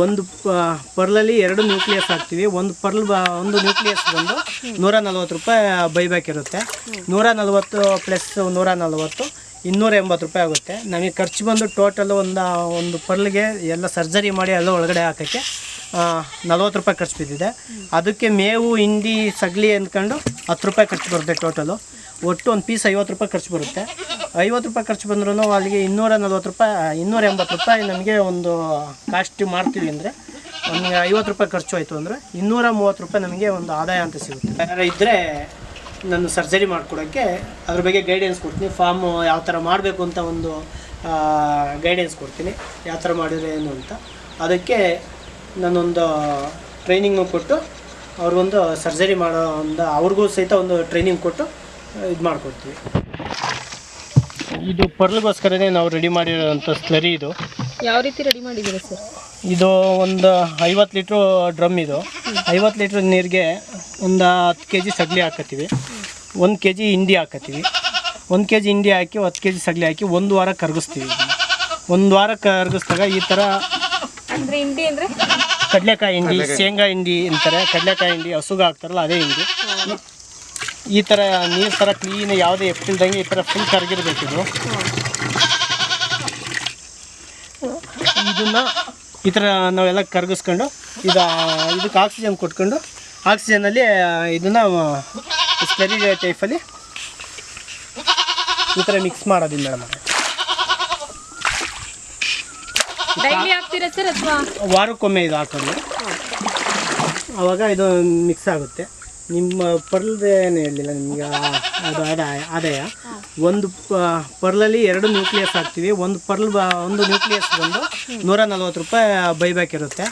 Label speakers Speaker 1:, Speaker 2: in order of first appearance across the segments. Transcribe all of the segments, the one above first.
Speaker 1: ಒಂದು ಪರ್ಲಲ್ಲಿ 2 ನ್ಯೂಕ್ಲಿಯಸ್ ಹಾಕ್ತೀವಿ. ಒಂದು ನ್ಯೂಕ್ಲಿಯಸ್ ಬಂದು 140 ರೂಪಾಯಿ ಬೈಬ್ಯಾಕ್ ಇರುತ್ತೆ. 140 ಪ್ಲಸ್ 140 280 ರೂಪಾಯಿ ಆಗುತ್ತೆ. ನಮಗೆ ಖರ್ಚು ಬಂದು ಟೋಟಲ್ ಒಂದು ಪರ್ಲ್ಗೆ ಎಲ್ಲ ಸರ್ಜರಿ ಮಾಡಿ ಎಲ್ಲ ಒಳಗಡೆ ಹಾಕೋಕ್ಕೆ 40 ರೂಪಾಯಿ ಖರ್ಚು ಬಿದ್ದಿದೆ. ಅದಕ್ಕೆ ಮೇವು ಹಿಂಡಿ ಸಗಲಿ ಅಂದ್ಕೊಂಡು 10 ರೂಪಾಯಿ ಖರ್ಚು ಬರುತ್ತೆ. ಟೋಟಲು ಒಟ್ಟು ಒಂದು ಪೀಸ್ 50 ರೂಪಾಯಿ ಖರ್ಚು ಬರುತ್ತೆ. 50 ರೂಪಾಯಿ ಖರ್ಚು ಬಂದ್ರೂ ಅಲ್ಲಿಗೆ 240 ರೂಪಾಯಿ 280 ರೂಪಾಯಿ ನಮಗೆ ಒಂದು ಕಾಸ್ಟ್ ಮಾಡ್ತೀವಿ ಅಂದರೆ ನಮಗೆ 50 ರೂಪಾಯಿ ಖರ್ಚು ಆಯಿತು ಅಂದರೆ 230 ರೂಪಾಯಿ ನಮಗೆ ಒಂದು ಆದಾಯ ಅಂತ ಸಿಗುತ್ತೆ. ಯಾರು ಇದ್ದರೆ ನಾನು ಸರ್ಜರಿ ಮಾಡಿಕೊಡೋಕ್ಕೆ ಅದ್ರ ಬಗ್ಗೆ ಗೈಡೆನ್ಸ್ ಕೊಡ್ತೀನಿ. ಫಾರ್ಮು ಯಾವ ಥರ ಮಾಡಬೇಕು ಅಂತ ಒಂದು ಗೈಡೆನ್ಸ್ ಕೊಡ್ತೀನಿ, ಯಾವ ಥರ ಮಾಡಿದ್ರೆ ಏನು ಅಂತ. ಅದಕ್ಕೆ ನಾನೊಂದು ಟ್ರೈನಿಂಗು ಕೊಟ್ಟು ಅವ್ರಿಗೊಂದು ಸರ್ಜರಿ ಮಾಡೋ ಅವ್ರಿಗೂ ಸಹಿತ ಒಂದು ಟ್ರೈನಿಂಗ್ ಕೊಟ್ಟು ಇದು ಮಾಡಿಕೊಡ್ತೀವಿ. ಇದು ಪರ್ಲ್ಗೋಸ್ಕರನೇ ನಾವು ರೆಡಿ ಮಾಡಿರೋಂಥ ಸ್ಲರಿ. ಇದು
Speaker 2: ಯಾವ ರೀತಿ ರೆಡಿ ಮಾಡಿದ್ದೀರಾ ಸರ್?
Speaker 1: ಇದು ಒಂದು 50 ಲೀಟ್ರು ಡ್ರಮ್. ಇದು 50 ಲೀಟ್ರ್ ನೀರಿಗೆ ಒಂದು 10 kg ಸಗಲಿ ಹಾಕತ್ತೀವಿ, 1 kg ಹಿಂಡಿ ಹಾಕತ್ತೀವಿ. 1 kg ಹಿಂಡಿ ಹಾಕಿ 10 kg ಸಗಲಿ ಹಾಕಿ 1 ವಾರ ಕರಗಿಸ್ತೀವಿ. 1 ವಾರ ಕರಗಿಸಿದಾಗ ಈ ಥರ
Speaker 2: ಅಂದರೆ ಹಿಂಡಿ ಅಂದರೆ
Speaker 1: ಕಡಲೆಕಾಯಿ ಹಿಂಡಿ, ಶೇಂಗಾ ಹಿಂಡಿ ಅಂತಾರೆ. ಕಡಲೆಕಾಯಿ ಹಿಂಡಿ ಹಸುಗೆ ಹಾಕ್ತಾರಲ್ಲ ಅದೇ ಹಿಂಡಿ. ಈ ಥರ ನೀರು ಥರ ಕ್ಲೀನ್ ಯಾವುದೇ ಎಪ್ಪಿಲ್ದಂಗೆ ಈ ಥರ ಫುಲ್ ಕರಗಿರ್ಬೇಕಿದು. ಇದನ್ನು ಈ ಥರ ನಾವೆಲ್ಲ ಕರಗಿಸ್ಕೊಂಡು ಇದಕ್ಕೆ ಆಕ್ಸಿಜನ್ ಕೊಟ್ಕೊಂಡು ಆಕ್ಸಿಜನಲ್ಲಿ ಇದನ್ನು ಸ್ಲರಿ ಟೈಫಲ್ಲಿ ಈ ಥರ ಮಿಕ್ಸ್ ಮಾಡೋದಿಲ್ಲ ಮೇಡಮ್.
Speaker 2: ಡೈಲಿ ಹಾಕ್ತೀರಾ ಸರ್ ಅಥವಾ
Speaker 1: ವಾರಕ್ಕೊಮ್ಮೆ ಇದು ಹಾಕೋದು. ಆವಾಗ ಇದು ಮಿಕ್ಸ್ ಆಗುತ್ತೆ. ನಿಮ್ಮ ಪರ್ಲ್ದು ಏನು ಹೇಳಲಿಲ್ಲ ನಿಮಗೆ ಅದು ಆದಾಯ. ಒಂದು ಪರ್ಲಲ್ಲಿ 2 ನ್ಯೂಕ್ಲಿಯಸ್ ಹಾಕ್ತೀವಿ. ಒಂದು ನ್ಯೂಕ್ಲಿಯಸ್ ಬಂದು 140 ರೂಪಾಯಿ ಬೈಬ್ಯಾಕ್ ಇರುತ್ತೆ.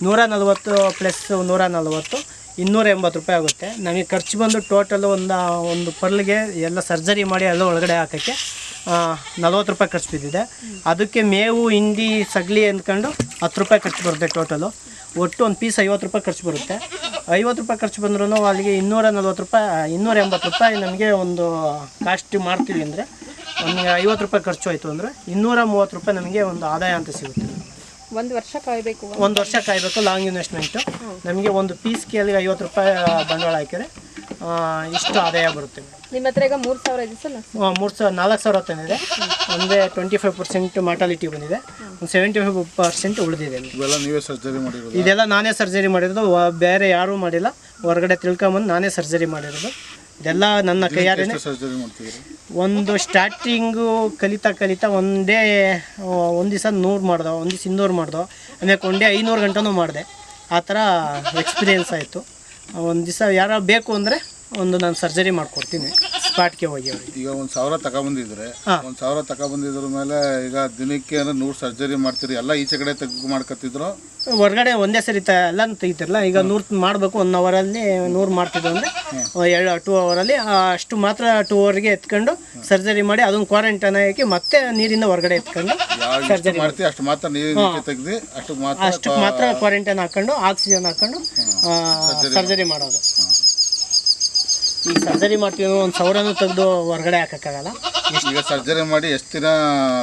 Speaker 1: 140 ಪ್ಲಸ್ 140 280 ರೂಪಾಯಿ ಆಗುತ್ತೆ. ನಮಗೆ ಖರ್ಚು ಬಂದು ಟೋಟಲ್ ಒಂದು ಪರ್ಲ್ಗೆ ಎಲ್ಲ ಸರ್ಜರಿ ಮಾಡಿ ಎಲ್ಲ ಒಳಗಡೆ ಹಾಕೋಕ್ಕೆ 40 ರೂಪಾಯಿ ಖರ್ಚು ಬಿದ್ದಿದೆ. ಅದಕ್ಕೆ ಮೇವು ಹಿಂಡಿ ಸಗಲಿ ಅಂದ್ಕೊಂಡು 10 ರೂಪಾಯಿ ಖರ್ಚು ಬರುತ್ತೆ. ಟೋಟಲು ಒಟ್ಟು ಒಂದು ಪೀಸ್ 50 ರೂಪಾಯಿ ಖರ್ಚು ಬರುತ್ತೆ. 50 ರೂಪಾಯಿ ಖರ್ಚು ಬಂದ್ರೂ ಅಲ್ಲಿಗೆ 240 ರೂಪಾಯಿ 280 ರೂಪಾಯಿ ನಮಗೆ ಒಂದು ಕಾಸ್ಟ್ ಮಾಡ್ತೀವಿ ಅಂದರೆ ನಮಗೆ 50 ರೂಪಾಯಿ ಖರ್ಚು ಆಯಿತು ಅಂದರೆ 230 ರೂಪಾಯಿ ನಮಗೆ ಒಂದು ಆದಾಯ ಅಂತ ಸಿಗುತ್ತೆ.
Speaker 2: ಒಂದು ವರ್ಷ ಕಾಯಬೇಕು.
Speaker 1: ಒಂದು ವರ್ಷ ಕಾಯಬೇಕು. Long investment. ನಮಗೆ ಒಂದು ಪೀಸ್ಗೆ ಅಲ್ಲಿಗೆ 50 ರೂಪಾಯಿ ಬಂಡವಾಳ ಹಾಕಿದರೆ ಇಷ್ಟು ಆದಾಯ ಬರುತ್ತೆ.
Speaker 2: ನಿಮ್ಮ ಹತ್ರ ಈಗ 3,000 ಇದೆ ಸರ್?
Speaker 1: 4,000 ತಂದಿದೆ. ಒಂದೇ 25% ಮಾರ್ಟಾಲಿಟಿ ಬಂದಿದೆ, ಒಂದು 75% ಉಳಿದಿದೆ. ಇದೆಲ್ಲ ನಾನೇ ಸರ್ಜರಿ ಮಾಡಿರೋದು, ಬೇರೆ ಯಾರೂ ಮಾಡಿಲ್ಲ. ಹೊರಗಡೆ ತಿಳ್ಕೊಂಬಂದು ನಾನೇ ಸರ್ಜರಿ ಮಾಡಿರೋದು. ಇದೆಲ್ಲ ನನ್ನ ಕೈಯಾರೆ. ಒಂದು ಸ್ಟಾರ್ಟಿಂಗು ಕಲಿತಾ ಒಂದು ದಿವಸ 100 ಮಾಡ್ದೋ, ಒಂದು ದಿವಸ 200 ಮಾಡ್ದೋ, ಆಮೇಲೆ ಒಂದೇ 500 ಗಂಟೆನೂ ಮಾಡಿದೆ. ಆ ಥರ ಎಕ್ಸ್ಪೀರಿಯೆನ್ಸ್ ಆಯಿತು. ಒಂದು ದಿವಸ ಯಾರು ಬೇಕು ಅಂದರೆ ನಾನು ಸರ್ಜರಿ ಮಾಡ್ಕೊಡ್ತೀನಿ ಸ್ಪಾಟ್ಗೆ ಹೋಗಿ.
Speaker 3: ಈಗ 1,000 ತಗೊಬಂದಿದ್ರೆ 1,000 ತಗೊಬಂದಿದ್ರ ಮೇಲೆ ಈಗ ದಿನಕ್ಕೆ 100 ಸರ್ಜರಿ ಮಾಡ್ತೀರಿ, ಎಲ್ಲ ಈಚೆ ಕಡೆ ತೆಗೆದು ಮಾಡ್ಕೊತಿದ್ರು?
Speaker 2: ಹೊರಗಡೆ
Speaker 1: ಒಂದೇ ಸರಿ ಎಲ್ಲನೂ ತೆಗಿತಿರಲ್ಲ. ಈಗ 100 ಮಾಡಬೇಕು, 1 ಅವರಲ್ಲಿ 100 ಮಾಡ್ತಿದ್ದು ಅಂದರೆ 2 ಅವರಲ್ಲಿ ಅಷ್ಟು ಮಾತ್ರ 2 ಅವರ್ಗೆ ಎತ್ಕೊಂಡು ಸರ್ಜರಿ ಮಾಡಿ ಅದನ್ನು ಕ್ವಾರಂಟೈನ್ ಹಾಕಿ ಮತ್ತೆ ನೀರಿಂದ ಹೊರಗಡೆ ಎತ್ಕೊಂಡು ಸರ್ಜರಿ ಮಾಡ್ತೀವಿ.
Speaker 3: ಅಷ್ಟು ಮಾತ್ರ ನೀರು ತೆಗೆದು
Speaker 1: ಅಷ್ಟು ಮಾತ್ರ ಕ್ವಾರಂಟೈನ್ ಹಾಕೊಂಡು ಆಕ್ಸಿಜನ್ ಹಾಕೊಂಡು ಸರ್ಜರಿ ಮಾಡೋದು. ಈಗ ಸರ್ಜರಿ ಮಾಡ್ತೀವಿ 1,000 ತೆಗೆದು ಹೊರಗಡೆ ಹಾಕೋಕ್ಕಾಗಲ್ಲ.
Speaker 3: ಈಗ ಸರ್ಜರಿ ಮಾಡಿ ಎಷ್ಟು ದಿನ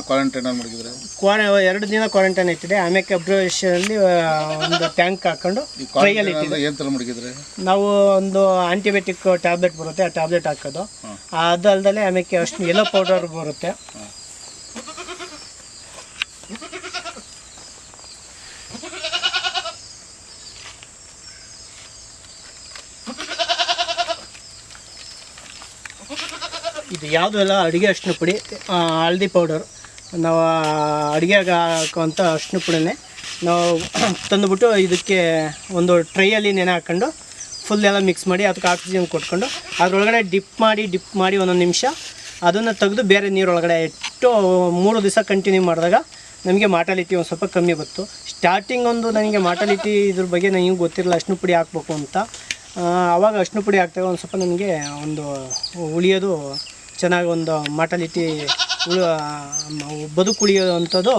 Speaker 3: ಕ್ವಾರಂಟೈನ್ ಮಾಡಿದ್ರೆ?
Speaker 1: 2 ದಿನ ಕ್ವಾರಂಟೈನ್ ಇಟ್ಟಿದೆ. ಆಮೇಲೆ ಅಬ್ಸರ್ವೇಷನಲ್ಲಿ ಒಂದು ಟ್ಯಾಂಕ್ ಹಾಕೊಂಡು ಕೈಯಲ್ಲಿ ಇಟ್ಟಿದೆ.
Speaker 3: ಏನು ಥರ ಮಡಗಿದ್ರೆ?
Speaker 1: ನಾವು ಒಂದು ಆಂಟಿಬಯೋಟಿಕ್ ಟ್ಯಾಬ್ಲೆಟ್ ಬರುತ್ತೆ, ಆ ಟ್ಯಾಬ್ಲೆಟ್ ಹಾಕೋದು. ಅದು ಅಲ್ಲದೆ ಆಮೇಲೆ ಅಷ್ಟು ಯೆಲ್ಲೋ ಪೌಡರ್ ಬರುತ್ತೆ. ಇದು ಯಾವುದು ಎಲ್ಲ ಅಡುಗೆ ಅರಿಶಿನ ಪುಡಿ, ಹಳದಿ ಪೌಡರ್, ನಾವು ಅಡುಗೆಗೆ ಹಾಕೋವಂಥ ಅರಿಶಿನ ಪುಡಿನೇ ನಾವು ತಂದುಬಿಟ್ಟು ಇದಕ್ಕೆ ಒಂದು ಟ್ರೈಯಲ್ಲಿ ನೆನೆ ಹಾಕ್ಕೊಂಡು ಫುಲ್ ಎಲ್ಲ ಮಿಕ್ಸ್ ಮಾಡಿ ಅದಕ್ಕೆ ಆಕ್ಸಿಜನ್ ಕೊಟ್ಕೊಂಡು ಅದರೊಳಗಡೆ ಡಿಪ್ ಮಾಡಿ ಒಂದೊಂದು ನಿಮಿಷ ಅದನ್ನು ತೆಗೆದು ಬೇರೆ ನೀರೊಳಗಡೆ ಇಟ್ಟು 3 ದಿವಸ ಕಂಟಿನ್ಯೂ ಮಾಡಿದಾಗ ನಮಗೆ ಮಾರ್ಟಾಲಿಟಿ ಒಂದು ಸ್ವಲ್ಪ ಕಮ್ಮಿ ಬಂತು. ಸ್ಟಾರ್ಟಿಂಗ್ ನನಗೆ ಮಾರ್ಟಾಲಿಟಿ ಇದ್ರ ಬಗ್ಗೆ ನನಗೆ ಗೊತ್ತಿರಲಿಲ್ಲ, ಅರಿಶಿನ ಪುಡಿ ಹಾಕ್ಬೇಕು ಅಂತ. ಆವಾಗ ಅರಿಶಿನ ಪುಡಿ ಹಾಕ್ದಾಗ ಒಂದು ಸ್ವಲ್ಪ ನಮಗೆ ಒಂದು ಉಳಿಯೋದು ಚೆನ್ನಾಗಿ, ಒಂದು ಮಾರ್ಟಾಲಿಟಿ ಬದುಕು ಉಳಿಯೋವಂಥದ್ದು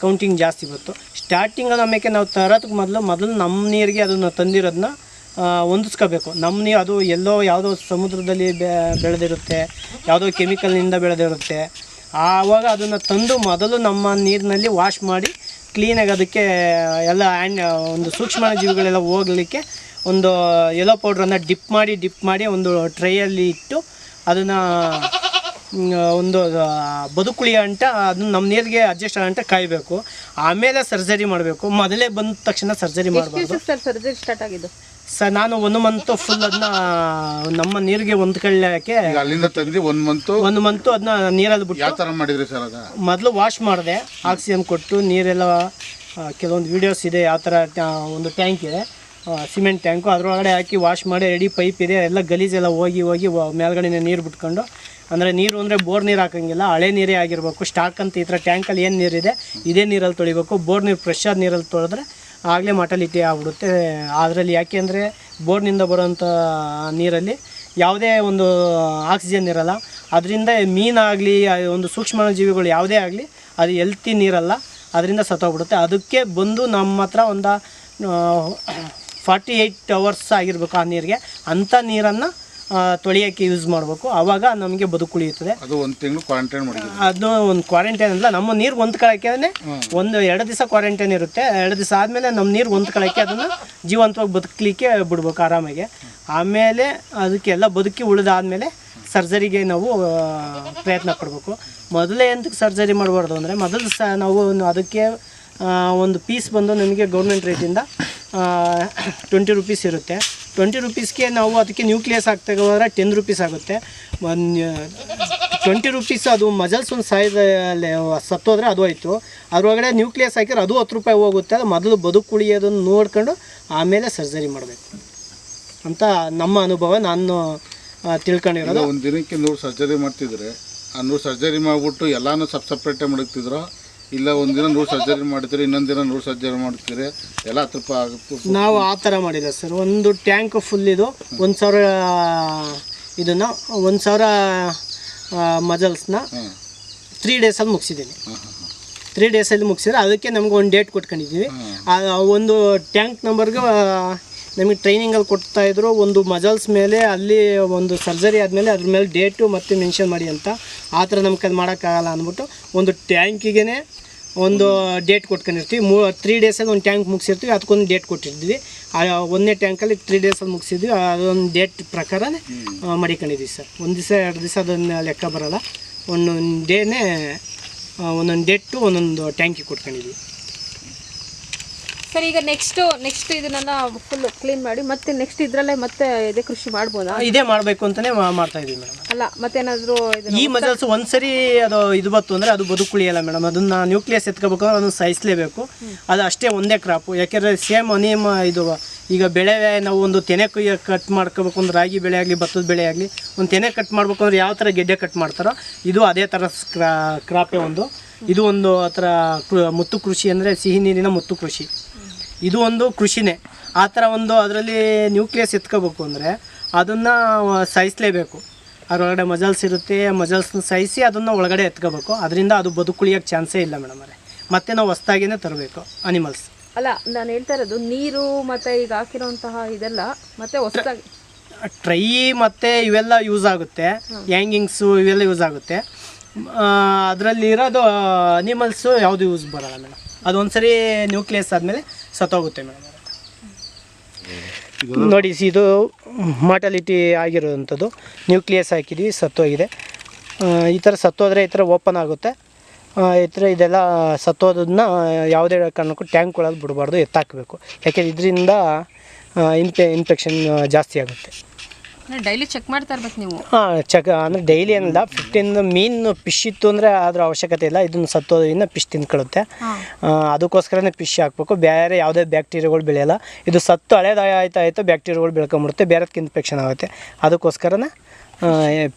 Speaker 1: ಕೌಂಟಿಂಗ್ ಜಾಸ್ತಿ ಬಂತು. ಸ್ಟಾರ್ಟಿಂಗ್ ಆಮೇಲೆ ನಾವು ತರೋದಕ್ಕೆ ಮೊದಲು ನಮ್ಮ ನೀರಿಗೆ ಅದನ್ನು ತಂದಿರೋದನ್ನ ಹೊಂದಿಸ್ಕೋಬೇಕು. ನಮ್ಮ ನೀರು ಅದು ಯಾವುದೋ ಸಮುದ್ರದಲ್ಲಿ ಬೆಳೆದಿರುತ್ತೆ, ಯಾವುದೋ ಕೆಮಿಕಲ್ನಿಂದ ಬೆಳೆದಿರುತ್ತೆ. ಆವಾಗ ಅದನ್ನು ತಂದು ಮೊದಲು ನಮ್ಮ ನೀರಿನಲ್ಲಿ ವಾಶ್ ಮಾಡಿ ಕ್ಲೀನಾಗಿ ಅದಕ್ಕೆ ಎಲ್ಲ ಒಂದು ಸೂಕ್ಷ್ಮ ಜೀವಿಗಳೆಲ್ಲ ಹೋಗಲಿಕ್ಕೆ ಒಂದು ಯೆಲ್ಲೋ ಪೌಡ್ರನ್ನು ಡಿಪ್ ಮಾಡಿ ಒಂದು ಟ್ರೈಯಲ್ಲಿ ಇಟ್ಟು ಅದನ್ನು ಒಂದು ಬದುಕುಳಿ ಅಂಟ ಅದನ್ನ ನಮ್ಮ ನೀರಿಗೆ ಅಡ್ಜಸ್ಟ್ ಆಗಂಟ ಕಾಯಬೇಕು. ಆಮೇಲೆ ಸರ್ಜರಿ ಮಾಡಬೇಕು. ಮೊದಲೇ ಬಂದ ತಕ್ಷಣ ಸರ್ಜರಿ ಮಾಡಬಾರ್ದು.
Speaker 2: ಸರ್ ಸರ್ಜರಿ ಸ್ಟಾರ್ಟ್ ಆಗಿದ್ದು
Speaker 1: ಸರ್ ನಾನು 1 ಮಂತ್ ಫುಲ್ ಅದನ್ನ ನಮ್ಮ ನೀರಿಗೆ ಹೊಂದ್ಕೊಳ್ಳಕ್ಕೆ
Speaker 3: ಅಲ್ಲಿಂದ ತೆಗೆದು 1 ಮಂತ್
Speaker 1: ಅದನ್ನ ನೀರಲ್ಲಿ ಬಿಟ್ಟು
Speaker 3: ಯಾವ ಥರ ಮಾಡಿದ್ರಿ ಸರ್? ಅದ
Speaker 1: ಮೊದಲು ವಾಶ್ ಮಾಡಿದೆ, ಆಕ್ಸಿಜನ್ ಕೊಟ್ಟು ನೀರೆಲ್ಲ ಕೆಲವೊಂದು ವೀಡಿಯೋಸ್ ಇದೆ. ಯಾವ ಥರ ಒಂದು ಟ್ಯಾಂಕ್ ಇದೆ, ಸಿಮೆಂಟ್ ಟ್ಯಾಂಕು, ಅದರೊಳಗಡೆ ಹಾಕಿ ವಾಶ್ ಮಾಡಿ ರೆಡಿ ಪೈಪ್ ಇದೆ, ಎಲ್ಲ ಗಲೀಜೆಲ್ಲ ಹೋಗಿ ಮೇಲ್ಗಡೆ ನೀರು ಬಿಟ್ಕೊಂಡು, ಅಂದರೆ ನೀರು ಅಂದರೆ ಬೋರ್ ನೀರು ಹಾಕೋಂಗಿಲ್ಲ, ಹಳೆ ನೀರೇ ಆಗಿರಬೇಕು. ಸ್ಟಾಕ್ ಅಂತ ಈ ಥರ ಟ್ಯಾಂಕಲ್ಲಿ ಏನು ನೀರಿದೆ ಇದೇ ನೀರಲ್ಲಿ ತೊಳಿಬೇಕು. ಬೋರ್ ನೀರು ಫ್ರೆಶ್ ಆದ ನೀರಲ್ಲಿ ತೊಳೆದ್ರೆ ಆಗಲೇ ಮಾರ್ಟಾಲಿಟಿ ಆಗ್ಬಿಡುತ್ತೆ. ಅದರಲ್ಲಿ ಯಾಕೆ ಅಂದರೆ ಬೋರ್ನಿಂದ ಬರೋಂಥ ನೀರಲ್ಲಿ ಯಾವುದೇ ಒಂದು ಆಕ್ಸಿಜನ್ ಇರಲ್ಲ. ಅದರಿಂದ ಮೀನಾಗಲಿ ಒಂದು ಸೂಕ್ಷ್ಮ ಜೀವಿಗಳು ಯಾವುದೇ ಆಗಲಿ ಅದು ಹೆಲ್ತಿ ನೀರಲ್ಲ, ಅದರಿಂದ ಸತ್ತೋಗ್ಬಿಡುತ್ತೆ. ಅದಕ್ಕೆ ಬಂದು ನಮ್ಮ ಹತ್ರ ಒಂದು 48 ಅವರ್ಸ್ ಆಗಿರಬೇಕು ಆ ನೀರಿಗೆ. ಅಂಥ ನೀರನ್ನು ತೊಳೆಯೋಕ್ಕೆ ಯೂಸ್ ಮಾಡಬೇಕು. ಆವಾಗ ನಮಗೆ ಬದುಕುಳಿಯುತ್ತದೆ.
Speaker 3: ಅದು 1 ತಿಂಗಳು ಕ್ವಾರಂಟೈನ್ ಮಾಡಿದ್ವಿ.
Speaker 1: ಅದು ಒಂದು ಕ್ವಾರಂಟೈನ್ ಅಲ್ಲ, ನಮ್ಮ ನೀರು ಹೊಂದ್ಕೊಳ್ಳೋಕ್ಕೆ 2 ದಿವಸ ಕ್ವಾರಂಟೈನ್ ಇರುತ್ತೆ. 2 ದಿವಸ ಆದಮೇಲೆ ನಮ್ಮ ನೀರು ಹೊಂದ್ಕೊಳ್ಳೋಕ್ಕೆ ಅದನ್ನು ಜೀವಂತವಾಗಿ ಬದುಕಲಿಕ್ಕೆ ಬಿಡ್ಬೇಕು ಆರಾಮಾಗಿ. ಆಮೇಲೆ ಅದಕ್ಕೆಲ್ಲ ಬದುಕಿ ಉಳಿದಾದ್ಮೇಲೆ ಸರ್ಜರಿಗೆ ನಾವು ಪ್ರಯತ್ನ ಪಡಬೇಕು. ಮೊದಲೇ ಎಂತಕ್ಕೆ ಸರ್ಜರಿ ಮಾಡಬಾರ್ದು ಅಂದರೆ ಮೊದಲು ನಾವು ಅದಕ್ಕೆ ಒಂದು ಪೀಸ್ ಬಂದು ನಮಗೆ ಗೌರ್ಮೆಂಟ್ ರೇಟಿಂದ 20 ರೂಪೀಸ್ ಇರುತ್ತೆ. 20 ರೂಪೀಸ್ಗೆ ನಾವು ಅದಕ್ಕೆ ನ್ಯೂಕ್ಲಿಯಸ್ ಹಾಕ್ತಾ ಹೋದರೆ 10 ರೂಪೀಸ್ ಆಗುತ್ತೆ. 20 ರೂಪೀಸ್ ಅದು ಮಜಲ್ಸ್ ಒಂದು ಸತ್ತೋದ್ರೆ ಅದು ಆಯಿತು. ಅದರೊಳಗಡೆ ನ್ಯೂಕ್ಲಿಯಸ್ ಹಾಕಿದ್ರೆ ಅದು 10 ರೂಪಾಯಿ ಹೋಗುತ್ತೆ. ಅದು ಮೊದಲು ಬದುಕುಳಿಯೋದನ್ನು ನೋಡ್ಕೊಂಡು ಆಮೇಲೆ ಸರ್ಜರಿ ಮಾಡಬೇಕು ಅಂತ ನಮ್ಮ ಅನುಭವ, ನಾನು ತಿಳ್ಕೊಂಡಿರೋದು.
Speaker 3: ಒಂದು ದಿನಕ್ಕೆ 100 ಸರ್ಜರಿ ಮಾಡ್ತಿದ್ರೆ ಆ 100 ಸರ್ಜರಿ ಮಾಡಿಬಿಟ್ಟು ಎಲ್ಲನೂ ಸಪ್ರೇಟಾಗಿ ಮಡಗ್ತಿದ್ರು, ಇಲ್ಲ ಒಂದು ದಿನ 100 ಸರ್ಜರಿ ಮಾಡ್ತೀರಿ, ಇನ್ನೊಂದು ದಿನ 100 ಸರ್ಜರಿ ಮಾಡ್ತೀರಿ, ಎಲ್ಲ 10 ರೂಪಾಯಿ ಆಗುತ್ತೆ?
Speaker 1: ನಾವು ಆ ಥರ ಮಾಡಿಲ್ಲ ಸರ್. ಒಂದು ಟ್ಯಾಂಕ್ ಫುಲ್ ಇದು 1000 ಇದನ್ನು 1000 ಮಜಲ್ಸ್ನ 3 ಡೇಸಲ್ಲಿ ಮುಗಿಸಿದ್ದೀನಿ. 3 ಡೇಸಲ್ಲಿ ಮುಗಿಸಿದ್ರೆ ಅದಕ್ಕೆ ನಮ್ಗೆ ಒಂದು ಡೇಟ್ ಕೊಟ್ಕೊಂಡಿದ್ದೀವಿ. ಒಂದು ಟ್ಯಾಂಕ್ ನಂಬರ್ಗೆ ನಮಗೆ ಟ್ರೈನಿಂಗಲ್ಲಿ ಕೊಡ್ತಾಯಿದ್ರು. ಒಂದು ಮಜಲ್ಸ್ ಮೇಲೆ ಅಲ್ಲಿ ಒಂದು ಸರ್ಜರಿ ಆದಮೇಲೆ ಅದ್ರ ಮೇಲೆ ಡೇಟು ಮತ್ತು ಮೆನ್ಷನ್ ಮಾಡಿ ಅಂತ. ಆ ಥರ ನಮ್ಗೆ ಅದು ಮಾಡೋಕ್ಕಾಗಲ್ಲ ಅಂದ್ಬಿಟ್ಟು ಒಂದು ಟ್ಯಾಂಕಿಗೆ ಒಂದು ಡೇಟ್ ಕೊಟ್ಕೊಂಡಿರ್ತೀವಿ. 3 ಡೇಸಲ್ಲಿ ಒಂದು ಟ್ಯಾಂಕ್ ಮುಗಿಸಿರ್ತೀವಿ, ಅದಕ್ಕೊಂದು ಡೇಟ್ ಕೊಟ್ಟಿರ್ತೀವಿ. ಆ 1ನೇ ಟ್ಯಾಂಕಲ್ಲಿ 3 ಡೇಸಲ್ಲಿ ಮುಗಿಸಿದ್ವಿ. ಅದೊಂದು ಡೇಟ್ ಪ್ರಕಾರನೇ ಮಡಿಕೊಂಡಿದ್ದೀವಿ ಸರ್. 1 ದಿವಸ 2 ದಿವಸ ಅದನ್ನು ಲೆಕ್ಕ ಬರೋಲ್ಲ. ಒಂದೊಂದು ಡೇನೇ ಒಂದೊಂದು ಡೇಟು ಒಂದೊಂದು ಟ್ಯಾಂಕಿಗೆ ಕೊಟ್ಕೊಂಡಿದ್ವಿ
Speaker 2: ಸರ್. ಈಗ ನೆಕ್ಸ್ಟ್ ಇದನ್ನೆಲ್ಲ ಫುಲ್ ಕ್ಲೀನ್ ಮಾಡಿ ಮತ್ತೆ ನೆಕ್ಸ್ಟ್ ಇದರಲ್ಲೇ ಮತ್ತೆ ಇದೇ ಕೃಷಿ ಮಾಡ್ಬೋದಾ?
Speaker 1: ಇದೇ ಮಾಡಬೇಕು ಅಂತಲೇ ಮಾಡ್ತಾ ಇದ್ದೀವಿ ಮೇಡಮ್.
Speaker 2: ಅಲ್ಲ ಮತ್ತೇನಾದರೂ
Speaker 1: ಈ ಮಜಲ್ಸ್ ಒಂದ್ಸರಿ ಅದು ಇದು ಬತ್ತು ಅಂದರೆ ಅದು ಬದುಕುಳಿಯಲ್ಲ ಮೇಡಮ್. ಅದನ್ನು ನ್ಯೂಕ್ಲಿಯಸ್ ಎತ್ಕೋಬೇಕು ಅಂದ್ರೆ ಅದನ್ನು ಸಾಯಿಸಲೇಬೇಕು. ಅದು ಅಷ್ಟೇ ಒಂದೇ ಕ್ರಾಪು. ಯಾಕೆಂದರೆ ಸೇಮ್ ಅನಿಯಮ ಇದು. ಈಗ ಬೆಳೆ ನಾವು ಒಂದು ತೆನೆ ಕಟ್ ಮಾಡ್ಕೋಬೇಕು ಅಂದ್ರೆ ರಾಗಿ ಬೆಳೆ ಆಗಲಿ ಭತ್ತದ ಬೆಳೆ ಆಗಲಿ ಒಂದು ತೆನೆ ಕಟ್ ಮಾಡ್ಬೇಕು ಅಂದ್ರೆ ಯಾವ ಥರ ಗೆಡ್ಡೆ ಕಟ್ ಮಾಡ್ತಾರೋ ಇದು ಅದೇ ಥರ ಕ್ರಾಪೇ ಒಂದು. ಇದು ಒಂದು ಆ ಥರ ಮುತ್ತು ಕೃಷಿ ಅಂದರೆ ಸಿಹಿ ನೀರಿನ ಮುತ್ತು ಕೃಷಿ. ಇದು ಒಂದು ಕೃಷಿನೇ. ಆ ಥರ ಒಂದು ಅದರಲ್ಲಿ ನ್ಯೂಕ್ಲಿಯಸ್ ಎತ್ಕೋಬೇಕು ಅಂದರೆ ಅದನ್ನು ಸಾಯಿಸಲೇಬೇಕು. ಅದರೊಳಗಡೆ ಮಜಲ್ಸ್ ಇರುತ್ತೆ, ಮಜಲ್ಸ್ನ ಸಾಯಿಸಿ ಅದನ್ನು ಒಳಗಡೆ ಎತ್ಕೋಬೇಕು. ಅದರಿಂದ ಅದು ಬದುಕುಳಿಯೋಕ್ಕೆ ಚಾನ್ಸೇ ಇಲ್ಲ ಮೇಡಮ್ ಅವರೇ. ಮತ್ತೆ ನಾವು ಹೊಸ್ದಾಗಿಯೇ ತರಬೇಕು ಅನಿಮಲ್ಸ್.
Speaker 2: ಅಲ್ಲ ನಾನು ಹೇಳ್ತಾ ಇರೋದು ನೀರು ಮತ್ತು ಈಗ ಹಾಕಿರೋಂತಹ ಇದೆಲ್ಲ ಮತ್ತೆ ಹೊಸದಾಗಿ
Speaker 1: ಟ್ರೈ ಮತ್ತು ಇವೆಲ್ಲ ಯೂಸ್ ಆಗುತ್ತೆ. ಹ್ಯಾಂಗಿಂಗ್ಸು ಇವೆಲ್ಲ ಯೂಸ್ ಆಗುತ್ತೆ. ಅದರಲ್ಲಿ ಇರೋದು ಅನಿಮಲ್ಸು ಯಾವುದು ಯೂಸ್ ಬರೋಲ್ಲ ಮೇಡಮ್. ಅದು ಒಂದ್ಸರಿ ನ್ಯೂಕ್ಲಿಯಸ್ ಆದಮೇಲೆ ಸತ್ತೋಗುತ್ತೆ ಮೇಡಮ್. ನೋಡಿ ಇದು ಮಾರ್ಟಾಲಿಟಿ ಆಗಿರೋವಂಥದ್ದು. ನ್ಯೂಕ್ಲಿಯಸ್ ಹಾಕಿದ್ವಿ, ಸತ್ತೋಗಿದೆ. ಈ ಥರ ಸತ್ತೋದ್ರೆ ಈ ಥರ ಓಪನ್ ಆಗುತ್ತೆ. ಈ ಥರ ಇದೆಲ್ಲ ಸತ್ತೋದನ್ನ ಯಾವುದೇ ಕಾರಣಕ್ಕೂ ಟ್ಯಾಂಕ್ ಒಳಗೆ ಬಿಡಬಾರ್ದು, ಎತ್ತಾಕಬೇಕು. ಯಾಕೆಂದರೆ ಇದರಿಂದ ಇನ್ಫೆಕ್ಷನ್ ಜಾಸ್ತಿ ಆಗುತ್ತೆ.
Speaker 2: ಡೈಲಿ ಚೆಕ್ ಮಾಡ್ತಾ ಇರ್ಬೇಕು ನೀವು?
Speaker 1: ಚೆಕ್ ಅಂದರೆ ಡೈಲಿ ಏನಿಲ್ಲ. 15 ಮೀನು ಫಿಶ್ ಇತ್ತು ಅಂದರೆ ಅದ್ರ ಅವಶ್ಯಕತೆ ಇಲ್ಲ. ಇದನ್ನು ಸತ್ತೋದ್ರಿಂದ ಫಿಶ್ ತಿಂದ್ಕೊಳ್ಳುತ್ತೆ. ಅದಕ್ಕೋಸ್ಕರನೇ ಫಿಶ್ ಹಾಕ್ಬೇಕು. ಬೇರೆ ಯಾವುದೇ ಬ್ಯಾಕ್ಟೀರಿಯಾಗಳು ಬೆಳೆಯಲ್ಲ. ಇದು ಸತ್ತು ಹಳೇದಾಯ್ತಾ ಬ್ಯಾಕ್ಟೀರಿಯಾಗಳು ಬೆಳ್ಕೊಂಬಿಡುತ್ತೆ, ಬೇರೆದಕ್ಕೆ ಇನ್ಫೆಕ್ಷನ್ ಆಗುತ್ತೆ. ಅದಕ್ಕೋಸ್ಕರನೇ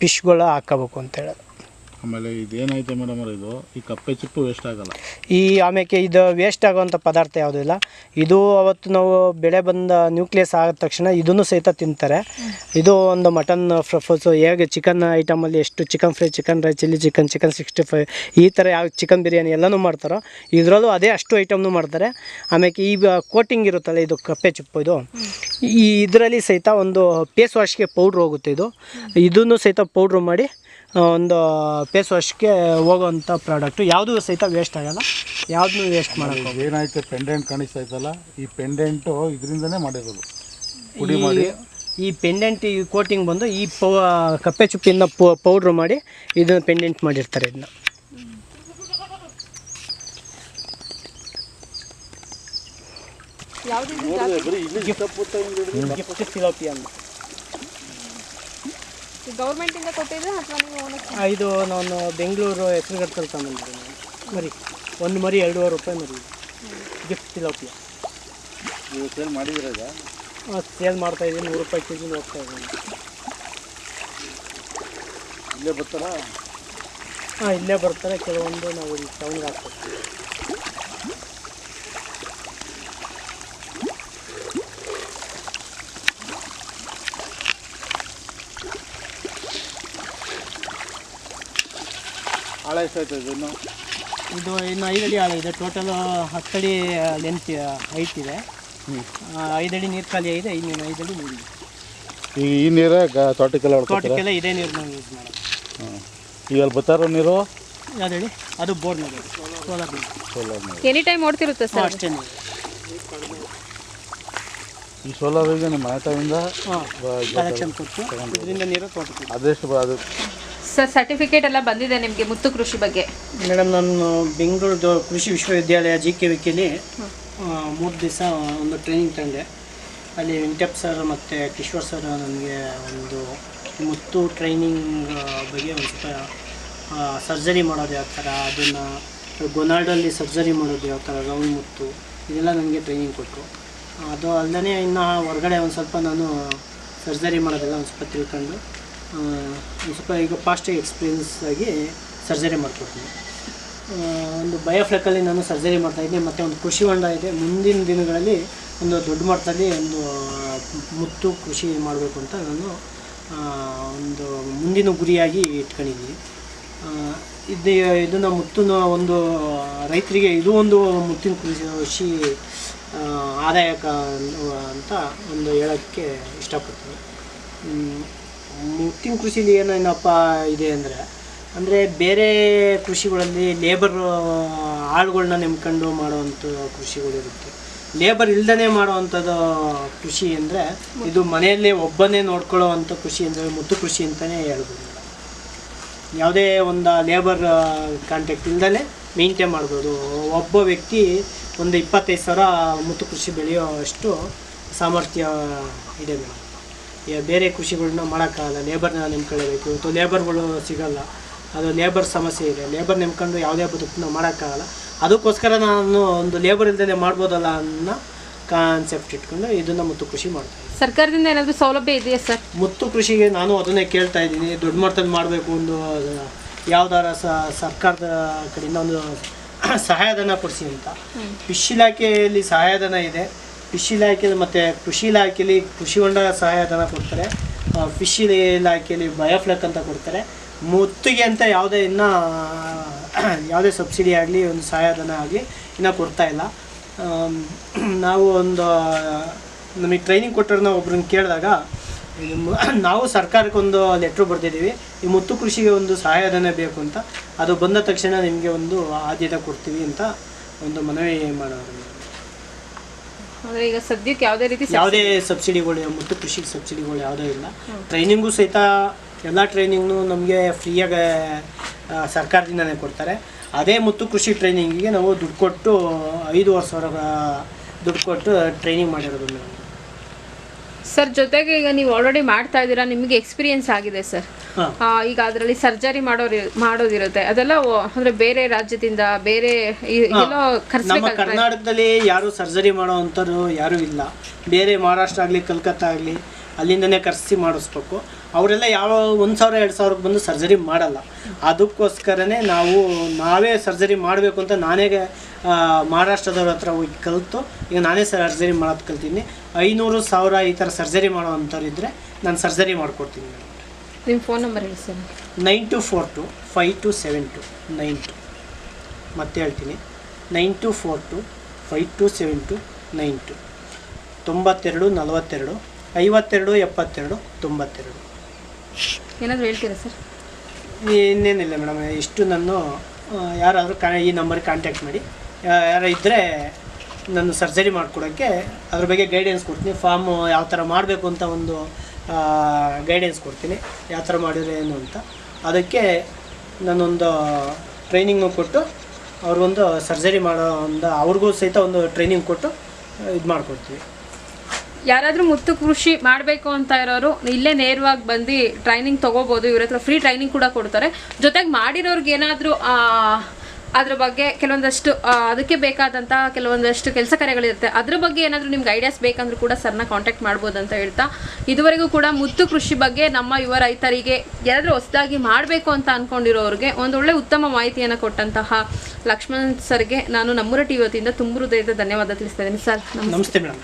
Speaker 1: ಫಿಶ್ಗಳು ಹಾಕೋಬೇಕು ಅಂತ ಹೇಳೋದು.
Speaker 3: ಆಮೇಲೆ ಇದೇನೈತೆ ಮೇಡಮ್ ಇದು ಈ ಕಪ್ಪೆ ಚಿಪ್ಪು ವೇಸ್ಟ್ ಆಗಲ್ಲ. ಈ
Speaker 1: ಆಮೇಲೆ ಇದು ವೇಸ್ಟ್ ಆಗೋವಂಥ ಪದಾರ್ಥ ಯಾವುದೂ ಇಲ್ಲ. ಇದು ಅವತ್ತು ನಾವು ಬೆಳೆ ಬಂದ ನ್ಯೂಕ್ಲಿಯಸ್ ಆದ ತಕ್ಷಣ ಇದನ್ನು ಸಹಿತ ತಿಂತಾರೆ. ಇದು ಒಂದು ಮಟನ್ ಫ್ರಫಲ್ಸು ಹೇಗೆ ಚಿಕನ್ ಐಟಮಲ್ಲಿ ಎಷ್ಟು ಚಿಕನ್ ಫ್ರೈ, ಚಿಕನ್ ರೈ, ಚಿಲ್ಲಿ ಚಿಕನ್, ಚಿಕನ್ 65 ಈ ಥರ ಯಾವ ಚಿಕನ್ ಬಿರಿಯಾನಿ ಎಲ್ಲನೂ ಮಾಡ್ತಾರೋ ಇದರಲ್ಲೂ ಅದೇ ಅಷ್ಟು ಐಟಮ್ನು ಮಾಡ್ತಾರೆ. ಆಮೇಲೆ ಈ ಕೋಟಿಂಗ್ ಇರುತ್ತಲ್ಲ ಇದು ಕಪ್ಪೆ ಚಿಪ್ಪು, ಇದು ಈ ಇದರಲ್ಲಿ ಸಹಿತ ಒಂದು ಫೇಸ್ ವಾಶ್ಗೆ ಪೌಡ್ರ್ ಹೋಗುತ್ತೆ. ಇದನ್ನು ಸಹಿತ ಪೌಡ್ರು ಮಾಡಿ ಒಂದು ಫೇಸ್ ವಾಶ್ಗೆ ಹೋಗೋವಂಥ ಪ್ರಾಡಕ್ಟು. ಯಾವುದೂ ಸಹಿತ ವೇಸ್ಟ್ ಆಗೋಲ್ಲ, ಯಾವುದನ್ನೂ ವೇಸ್ಟ್ ಮಾಡೋಕ್ಕೆ
Speaker 3: ಏನಾಯ್ತು ಪೆಂಡೆಂಟ್ ಕಾಣಿಸ್ತಾ ಇತ್ತಲ್ಲ, ಈ ಪೆಂಡೆಂಟು ಇದರಿಂದನೇ ಮಾಡಿರೋದು. ಪುಡಿ ಮಾಡಿ
Speaker 1: ಈ ಪೆಂಡೆಂಟ್ ಈ ಕೋಟಿಂಗ್ ಬಂದು ಈ ಕಪ್ಪೆ ಚುಪ್ಪಿಂದ ಪೌಡ್ರ್ ಮಾಡಿ ಇದನ್ನು ಪೆಂಡೆಂಟ್ ಮಾಡಿರ್ತಾರೆ. ಇದನ್ನ ಗಿಫ್ಟ್ ಫಿಲೋಪಿಯಾ ಅಂತ
Speaker 2: ಗೌರ್ಮೆಂಟಿಂದ ಕೊಟ್ಟಿದ್ರೆ ಅಥವಾ ನೀವು ಓನಕ್ಕೆ?
Speaker 1: ಇದು ನಾನು ಬೆಂಗಳೂರು ಹೆಸರುಗಟ್ಟಲ್ಲಿ ತಗೊಂಡಿದ್ದೀನಿ ಮರಿ. ಒಂದು ಮರಿ 2.5 ರೂಪಾಯಿ ಮರಿ. ಗಿಫ್ಟ್ ಫಿಲೋಪಿಯಾ
Speaker 3: ನೀವು ಸೇಲ್ ಮಾಡಿದಿರಾಗ?
Speaker 1: ಸೇಲ್ ಮಾಡ್ತಾಯಿದ್ದೀನಿ. 100 ರೂಪಾಯಿ ಕೆಜಿ ಹೋಗ್ತಾ ಇದ್ದೀನಿ.
Speaker 3: ಇಲ್ಲೇ ಬರ್ತಾರಾ?
Speaker 1: ಹಾಂ, ಇಲ್ಲೇ ಬರ್ತಾರೆ. ಕೆಲವೊಂದು ನಾವು ಇಲ್ಲಿ ಟೌನ್ಗೆ ಹಾಕ್ಕೊಡ್ತೀವಿ.
Speaker 3: ಆಳ ಎಷ್ಟಾಯ್ತು ಇನ್ನು?
Speaker 1: ಇದು ಇನ್ನು 5 ಅಡಿ ಆಳ ಇದೆ. ಟೋಟಲ್ 10 ಅಡಿ ಲೆಂತ್ ಹೈಟ್ ಇದೆ. 5 ಅಡಿ ನೀರು ಖಾಲಿ ಆಗಿದೆ. ಇನ್ನೇನು 5 ಅಡಿ ನೀರು.
Speaker 3: ಈ ನೀರೇ ತೋಟಕ್ಕೆಲ್ಲ
Speaker 1: ತೋಟಕ್ಕೆಲ್ಲ ಇದೇ ನೀರು ನಾವು ಯೂಸ್ ಮಾಡೋದು.
Speaker 3: ಈಗ ಅಲ್ಲಿ ಬರ್ತಾರೋ ನೀರು
Speaker 1: ಯಾವ್ದು ಹೇಳಿ? ಅದು ಬೋರ್ ನೀರು, ಸೋಲಾರ್ ನೀರು.
Speaker 3: ಸೋಲಾರ್ ನೀರು
Speaker 2: ಎನಿ ಟೈಮ್ ಓಡ್ತಿರುತ್ತೆ ಸರ್?
Speaker 1: ಅಷ್ಟೇ ನೀರು.
Speaker 3: ಈ ಸೋಲಾರಿಗೆ ನಿಮ್ಮ ಮನೆ ತಾವಿಂದ
Speaker 1: ಕಲೆಕ್ಷನ್ ಕೊಟ್ಟು ಇದರಿಂದ ನೀರು ತೋಟಕ್ಕೆ.
Speaker 3: ಅದೆಷ್ಟು ಅದು
Speaker 2: ಸರ್ ಸರ್ಟಿಫಿಕೇಟ್ ಎಲ್ಲ ಬಂದಿದೆ ನಿಮಗೆ ಮುತ್ತು ಕೃಷಿ ಬಗ್ಗೆ?
Speaker 1: ಮೇಡಮ್, ನಾನು ಬೆಂಗಳೂರು ಕೃಷಿ ವಿಶ್ವವಿದ್ಯಾಲಯ GKVKಲಿ 3 ದಿವಸ ಒಂದು ಟ್ರೈನಿಂಗ್ ತಂದೆ. ಅಲ್ಲಿ ವೆಂಕಟಪ್ಪ ಸರ್ ಮತ್ತು ಕಿಶೋರ್ ಸರ್ ನನಗೆ ಒಂದು ಮುತ್ತು ಟ್ರೈನಿಂಗ್ ಬಗ್ಗೆ ಒಂದು ಸ್ವಲ್ಪ ಸರ್ಜರಿ ಮಾಡೋದು ಯಾವ ಥರ, ಅದನ್ನು ಗೊನಾರ್ಡಲ್ಲಿ ಸರ್ಜರಿ ಮಾಡೋದು ಯಾವ ಥರ, ರೌಂಡ್ ಮುತ್ತು, ಇದೆಲ್ಲ ನನಗೆ ಟ್ರೈನಿಂಗ್ ಕೊಟ್ಟರು. ಅದು ಅಲ್ಲದೆ ಇನ್ನು ಹೊರಗಡೆ ಒಂದು ಸ್ವಲ್ಪ ನಾನು ಸರ್ಜರಿ ಮಾಡೋದೆಲ್ಲ ಒಂದು ಸ್ವಲ್ಪ ತಿಳ್ಕೊಂಡು ಒಂದು ಸ್ವಲ್ಪ ಈಗ ಫಾಸ್ಟಾಗಿ ಎಕ್ಸ್ಪೀರಿಯನ್ಸ್ ಆಗಿ ಸರ್ಜರಿ ಮಾಡ್ಕೊಡ್ತೀನಿ. ಒಂದು ಬಯೋಫ್ಲೆಕ್ಕಲ್ಲಿ ನಾನು ಸರ್ಜರಿ ಮಾಡ್ತಾಯಿದ್ದೆ. ಮತ್ತು ಒಂದು ಕೃಷಿ ಹೊಂಡ ಇದೆ. ಮುಂದಿನ ದಿನಗಳಲ್ಲಿ ಒಂದು ದೊಡ್ಡ ಮಟ್ಟದಲ್ಲಿ ಒಂದು ಮುತ್ತು ಕೃಷಿ ಮಾಡಬೇಕು ಅಂತ ನಾನು ಒಂದು ಮುಂದಿನ ಗುರಿಯಾಗಿ ಇಟ್ಕೊಂಡಿದ್ದೀನಿ. ಇದನ್ನು ಮುತ್ತನ್ನ ಒಂದು ರೈತರಿಗೆ ಇದು ಒಂದು ಮುತ್ತಿನ ಕೃಷಿ ಆದಾಯಕ ಅಂತ ಒಂದು ಹೇಳೋಕ್ಕೆ ಇಷ್ಟಪಡ್ತೀನಿ. ಮುತ್ತಿನ ಕೃಷಿಲಿ ಏನಪ್ಪ ಇದೆ ಅಂದರೆ ಬೇರೆ ಕೃಷಿಗಳಲ್ಲಿ ಲೇಬರ್ ಆಳುಗಳನ್ನ ನೆಮ್ಕೊಂಡು ಮಾಡೋವಂಥ ಕೃಷಿಗಳಿರುತ್ತೆ. ಲೇಬರ್ ಇಲ್ದೇ ಮಾಡೋವಂಥದ್ದು ಕೃಷಿ ಅಂದರೆ ಇದು ಮನೆಯಲ್ಲೇ ಒಬ್ಬನೇ ನೋಡ್ಕೊಳ್ಳೋ ಅಂಥ ಕೃಷಿ ಅಂದರೆ ಮುತ್ತು ಕೃಷಿ ಅಂತಲೇ ಹೇಳ್ಬೋದು. ಯಾವುದೇ ಒಂದು ಲೇಬರ್ ಕಾಂಟ್ಯಾಕ್ಟ್ ಇಲ್ದೇ ಮೇಂಟೈನ್ ಮಾಡ್ಬೋದು. ಒಬ್ಬ ವ್ಯಕ್ತಿ ಒಂದು 25,000 ಮುತ್ತು ಕೃಷಿ ಬೆಳೆಯೋ ಅಷ್ಟು ಸಾಮರ್ಥ್ಯ ಇದೆ ಮೇಡಮ್. ಬೇರೆ ಕೃಷಿಗಳನ್ನ ಮಾಡೋಕ್ಕಾಗಲ್ಲ, ಲೇಬರ್ನ ನೆಮ್ಕೊಳ್ಳೇಬೇಕು. ಇವತ್ತು ಲೇಬರ್ಗಳು ಸಿಗೋಲ್ಲ, ಅದು ಲೇಬರ್ ಸಮಸ್ಯೆ ಇದೆ. ಲೇಬರ್ ನೆಮ್ಕೊಂಡು ಯಾವುದೇ ಬದುಕನ್ನ ಮಾಡೋಕ್ಕಾಗಲ್ಲ. ಅದಕ್ಕೋಸ್ಕರ ನಾನು ಒಂದು ಲೇಬರ್ ಇಲ್ದೇ ಮಾಡ್ಬೋದಲ್ಲ ಅನ್ನೋ ಕಾನ್ಸೆಪ್ಟ್ ಇಟ್ಕೊಂಡು ಇದನ್ನು ಮುತ್ತು ಕೃಷಿ ಮಾಡ್ತಾಯಿದ್ದೀನಿ.
Speaker 2: ಸರ್ಕಾರದಿಂದ ಏನಾದರೂ ಸೌಲಭ್ಯ ಇದೆಯಾ ಸರ್?
Speaker 1: ಮುತ್ತು ಕೃಷಿಗೆ ನಾನು ಅದನ್ನೇ ಕೇಳ್ತಾ ಇದ್ದೀನಿ. ದೊಡ್ಡ ಮಟ್ಟದಲ್ಲಿ ಮಾಡಬೇಕು, ಒಂದು ಯಾವ್ದಾರ ಸರ್ಕಾರದ ಕಡೆಯಿಂದ ಒಂದು ಸಹಾಯಧನ ಕೊಡಿಸಿ ಅಂತ. ಫಿಶ್ ಇಲಾಖೆಯಲ್ಲಿ ಸಹಾಯಧನ ಇದೆ. ಫಿಶ್ ಇಲಾಖೆಯಲ್ಲಿ ಮತ್ತು ಕೃಷಿ ಇಲಾಖೆಯಲ್ಲಿ ಕೃಷಿ ಹೊಂಡ ಸಹಾಯಧನ ಕೊಡ್ತಾರೆ. ಫಿಶ್ ಇಲಾಖೆಯಲ್ಲಿ ಬಯೋಫ್ಲೆಕ್ ಅಂತ ಕೊಡ್ತಾರೆ. ಮುತ್ತಿಗೆ ಅಂತ ಯಾವುದೇ ಸಬ್ಸಿಡಿ ಆಗಲಿ ಒಂದು ಸಹಾಯಧನ ಆಗಲಿ ಇನ್ನೂ ಕೊಡ್ತಾಯಿಲ್ಲ. ನಾವು ಒಂದು ನಮಗೆ ಟ್ರೈನಿಂಗ್ ಕೊಟ್ಟವ್ರನ್ನ ಒಬ್ರನ್ನ ಕೇಳಿದಾಗ ನಾವು ಸರ್ಕಾರಕ್ಕೆ ಒಂದು ಲೆಟ್ರ್ ಬರ್ತಿದ್ದೀವಿ, ಈ ಮುತ್ತು ಕೃಷಿಗೆ ಒಂದು ಸಹಾಯಧನ ಬೇಕು ಅಂತ. ಅದು ಬಂದ ತಕ್ಷಣ ನಿಮಗೆ ಒಂದು ಆದ್ಯತೆ ಕೊಡ್ತೀವಿ ಅಂತ ಒಂದು ಮನವಿ ಮಾಡೋರು.
Speaker 2: ಅಂದರೆ ಈಗ ಸದ್ಯಕ್ಕೆ ಯಾವುದೇ
Speaker 1: ಸಬ್ಸಿಡಿಗಳು ಮುತ್ತು ಕೃಷಿಗೆ ಸಬ್ಸಿಡಿಗಳು ಯಾವುದೇ ಇಲ್ಲ. ಟ್ರೈನಿಂಗು ಸಹಿತ ಎಲ್ಲ ಟ್ರೈನಿಂಗ್ನು ನಮಗೆ ಫ್ರೀಯಾಗಿ ಸರ್ಕಾರದಿಂದನೇ ಕೊಡ್ತಾರೆ. ಅದೇ ಮುತ್ತು ಕೃಷಿ ಟ್ರೈನಿಂಗಿಗೆ ನಾವು ದುಡ್ಡು ಕೊಟ್ಟು 5,500 ದುಡ್ಡು ಕೊಟ್ಟು ಟ್ರೈನಿಂಗ್ ಮಾಡಿರೋದು ನಾವು.
Speaker 2: ಸರ್ ಜೊತೆಗೆ ಈಗ ನೀವು ಆಲ್ರೆಡಿ ಮಾಡ್ತಾ ಇದ್ದೀರಾ, ನಿಮಗೆ ಎಕ್ಸ್ಪೀರಿಯನ್ಸ್ ಆಗಿದೆ ಸರ್. ಈಗ ಅದರಲ್ಲಿ ಸರ್ಜರಿ ಮಾಡೋದಿರುತ್ತೆ, ಅದೆಲ್ಲ ಅಂದರೆ ಬೇರೆ ರಾಜ್ಯದಿಂದ ಬೇರೆ
Speaker 1: ನಮ್ಮ ಕರ್ನಾಟಕದಲ್ಲಿ ಯಾರು ಸರ್ಜರಿ ಮಾಡೋ ಅಂಥವ್ರು ಯಾರೂ ಇಲ್ಲ. ಬೇರೆ ಮಹಾರಾಷ್ಟ್ರ ಆಗಲಿ ಕಲ್ಕತ್ತಾ ಆಗಲಿ ಅಲ್ಲಿಂದನೇ ಕರೆಸಿ ಮಾಡಿಸ್ಬೇಕು. ಅವರೆಲ್ಲ ಯಾವ 1,000-2,000ಕ್ಕೆ ಬಂದು ಸರ್ಜರಿ ಮಾಡಲ್ಲ. ಅದಕ್ಕೋಸ್ಕರನೇ ನಾವೇ ಸರ್ಜರಿ ಮಾಡಬೇಕು ಅಂತ ನಾನೇ ಮಹಾರಾಷ್ಟ್ರದವ್ರ ಹತ್ರ ಹೋಗಿ ಕಲಿತು ಈಗ ನಾನೇ ಸರ್ಜರಿ ಮಾಡೋದು ಕಲ್ತೀನಿ. 500-1,000 ಈ ಥರ ಸರ್ಜರಿ ಮಾಡೋ ಅಂಥವ್ರು ಇದ್ದರೆ ನಾನು ಸರ್ಜರಿ ಮಾಡಿಕೊಡ್ತೀನಿ.
Speaker 2: ನಿಮ್ಮ ಫೋನ್ ನಂಬರ್ ಹೇಳಿ ಸರ್.
Speaker 1: 9242527292. ಮತ್ತೆ ಹೇಳ್ತೀನಿ, 9242527292. 92 42 52 72 92.
Speaker 2: ಏನಾದರೂ ಹೇಳ್ತೀರಾ ಸರ್?
Speaker 1: ಇನ್ನೇನಿಲ್ಲ ಮೇಡಮ್, ಇಷ್ಟು ನಾನು ಯಾರಾದರೂ ಈ ನಂಬರ್ಗೆ ಕಾಂಟ್ಯಾಕ್ಟ್ ಮಾಡಿ, ಯಾರು ಇದ್ದರೆ ನಾನು ಸರ್ಜರಿ ಮಾಡಿಕೊಡೋಕ್ಕೆ ಅದ್ರ ಬಗ್ಗೆ ಗೈಡೆನ್ಸ್ ಕೊಡ್ತೀನಿ. ಫಾರ್ಮು ಯಾವ ಥರ ಮಾಡಬೇಕು ಅಂತ ಒಂದು ಗೈಡೆನ್ಸ್ ಕೊಡ್ತೀನಿ, ಯಾವ ಥರ ಮಾಡಿದ್ರೆ ಏನು ಅಂತ. ಅದಕ್ಕೆ ನಾನೊಂದು ಟ್ರೈನಿಂಗ್ನು ಕೊಟ್ಟು ಅವ್ರಿಗೊಂದು ಸರ್ಜರಿ ಮಾಡೋ ಅವ್ರಿಗೂ ಸಹಿತ ಒಂದು ಟ್ರೈನಿಂಗ್ ಕೊಟ್ಟು ಇದು ಮಾಡಿಕೊಡ್ತೀವಿ.
Speaker 2: ಯಾರಾದರೂ ಮುತ್ತು ಕೃಷಿ ಮಾಡಬೇಕು ಅಂತ ಇರೋರು ಇಲ್ಲೇ ನೇರವಾಗಿ ಬಂದು ಟ್ರೈನಿಂಗ್ ತೊಗೋಬೋದು. ಇವ್ರ ಹತ್ರ ಫ್ರೀ ಟ್ರೈನಿಂಗ್ ಕೂಡ ಕೊಡ್ತಾರೆ. ಜೊತೆಗೆ ಮಾಡಿರೋರ್ಗೆ ಏನಾದರೂ ಅದ್ರ ಬಗ್ಗೆ ಕೆಲವೊಂದಷ್ಟು ಅದಕ್ಕೆ ಬೇಕಾದಂಥ ಕೆಲವೊಂದಷ್ಟು ಕೆಲಸ ಕಾರ್ಯಗಳಿರುತ್ತೆ, ಅದ್ರ ಬಗ್ಗೆ ಏನಾದರೂ ನಿಮ್ಗೆ ಐಡಿಯಾಸ್ ಬೇಕಂದ್ರೂ ಕೂಡ ಸರ್ನ ಕಾಂಟ್ಯಾಕ್ಟ್ ಮಾಡ್ಬೋದು ಅಂತ ಹೇಳ್ತಾ, ಇದುವರೆಗೂ ಕೂಡ ಮುತ್ತು ಕೃಷಿ ಬಗ್ಗೆ ನಮ್ಮ ಯುವ ರೈತರಿಗೆ ಯಾರಾದರೂ ಹೊಸದಾಗಿ ಮಾಡಬೇಕು ಅಂತ ಅಂದ್ಕೊಂಡಿರೋರಿಗೆ ಒಂದೊಳ್ಳೆ ಉತ್ತಮ ಮಾಹಿತಿಯನ್ನು ಕೊಟ್ಟಂತಹ ಲಕ್ಷ್ಮಣ್ ಸರ್ಗೆ ನಾನು ನಮ್ಮೂರ ಟಿ ವತಿಯಿಂದ ತುಂಬ ಹೃದಯದ ಧನ್ಯವಾದ ತಿಳಿಸ್ತಾ ಇದ್ದೀನಿ ಸರ್.
Speaker 1: ನಮಸ್ತೆ ಮೇಡಮ್.